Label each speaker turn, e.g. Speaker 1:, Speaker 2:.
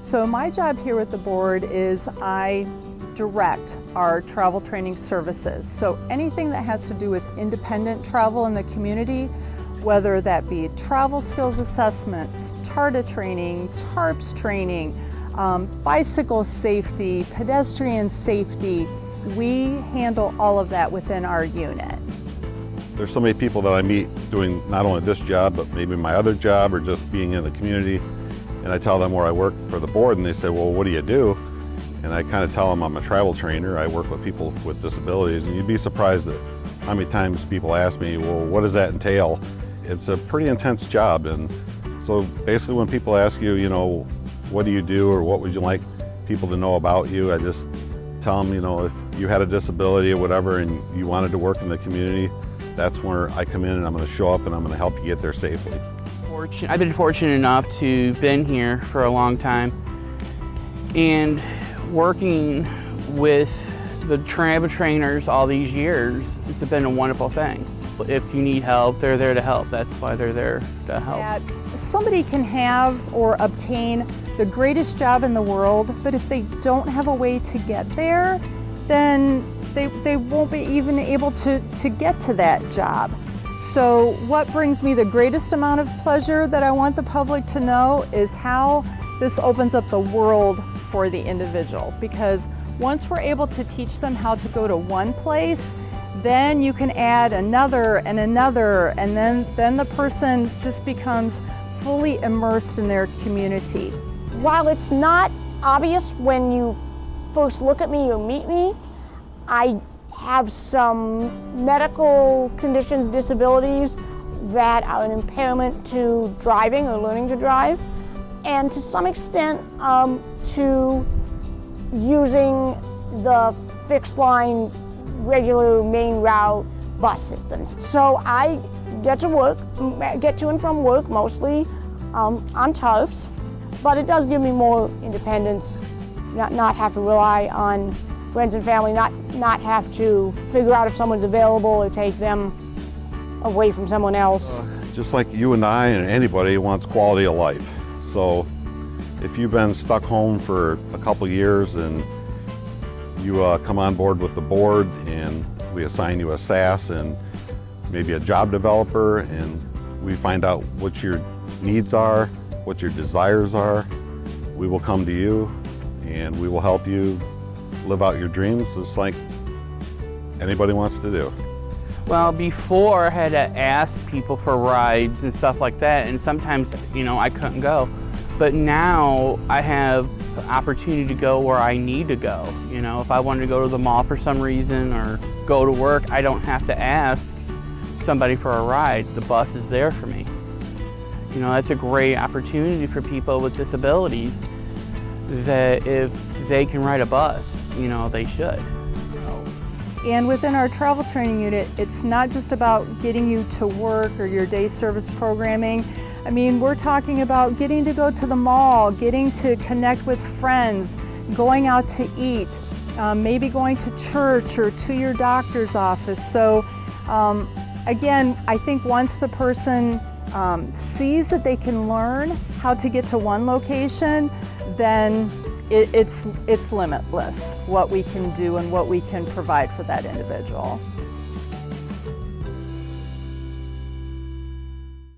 Speaker 1: So my job here with the board is I direct our travel training services. So anything that has to do with independent travel in the community, whether that be travel skills assessments, TARTA training, TARPS training, bicycle safety, pedestrian safety, we handle all of that within our unit.
Speaker 2: There's so many people that I meet doing not only this job, but maybe my other job or just being in the community. And I tell them where I work for the board and they say, well, what do you do? And I kind of tell them I'm a travel trainer. I work with people with disabilities, and you'd be surprised at how many times people ask me, well, what does that entail? It's a pretty intense job. And so basically when people ask you, you know, what do you do or what would you like people to know about you, I just tell them, you know, if you had a disability or whatever and you wanted to work in the community, that's where I come in and I'm going to show up and I'm going to help you get there safely.
Speaker 3: I've been fortunate enough to been here for a long time, and working with the travel trainers all these years, it's been a wonderful thing. If you need help, they're there to help. That's why they're there to help.
Speaker 1: Somebody can have or obtain the greatest job in the world, but if they don't have a way to get there, then they won't be even able to get to that job. So what brings me the greatest amount of pleasure that I want the public to know is how this opens up the world for the individual. Because once we're able to teach them how to go to one place, then you can add another and another, and then the person just becomes fully immersed in their community.
Speaker 4: While it's not obvious when you first look at me or meet me, I have some medical conditions, disabilities that are an impairment to driving or learning to drive, and to some extent to using the fixed line, regular main route bus systems. So I get to and from work mostly on TARPs, but it does give me more independence, not have to rely on friends and family, not have to figure out if someone's available or take them away from someone else.
Speaker 2: Just like you and I and anybody wants quality of life. So if you've been stuck home for a couple years and you come on board with the board and we assign you a SAS and maybe a job developer, and we find out what your needs are, what your desires are, we will come to you and we will help you live out your dreams just like anybody wants to do.
Speaker 3: Well, before I had to ask people for rides and stuff like that, and sometimes, you know, I couldn't go. But now I have the opportunity to go where I need to go. You know, if I wanted to go to the mall for some reason or go to work, I don't have to ask somebody for a ride. The bus is there for me. You know, that's a great opportunity for people with disabilities, that if they can ride a bus, you know, they should.
Speaker 1: And within our travel training unit, it's not just about getting you to work or your day service programming. I mean, we're talking about getting to go to the mall, getting to connect with friends, going out to eat, maybe going to church or to your doctor's office. So again, I think once the person sees that they can learn how to get to one location, then it's limitless what we can do and what we can provide for that individual.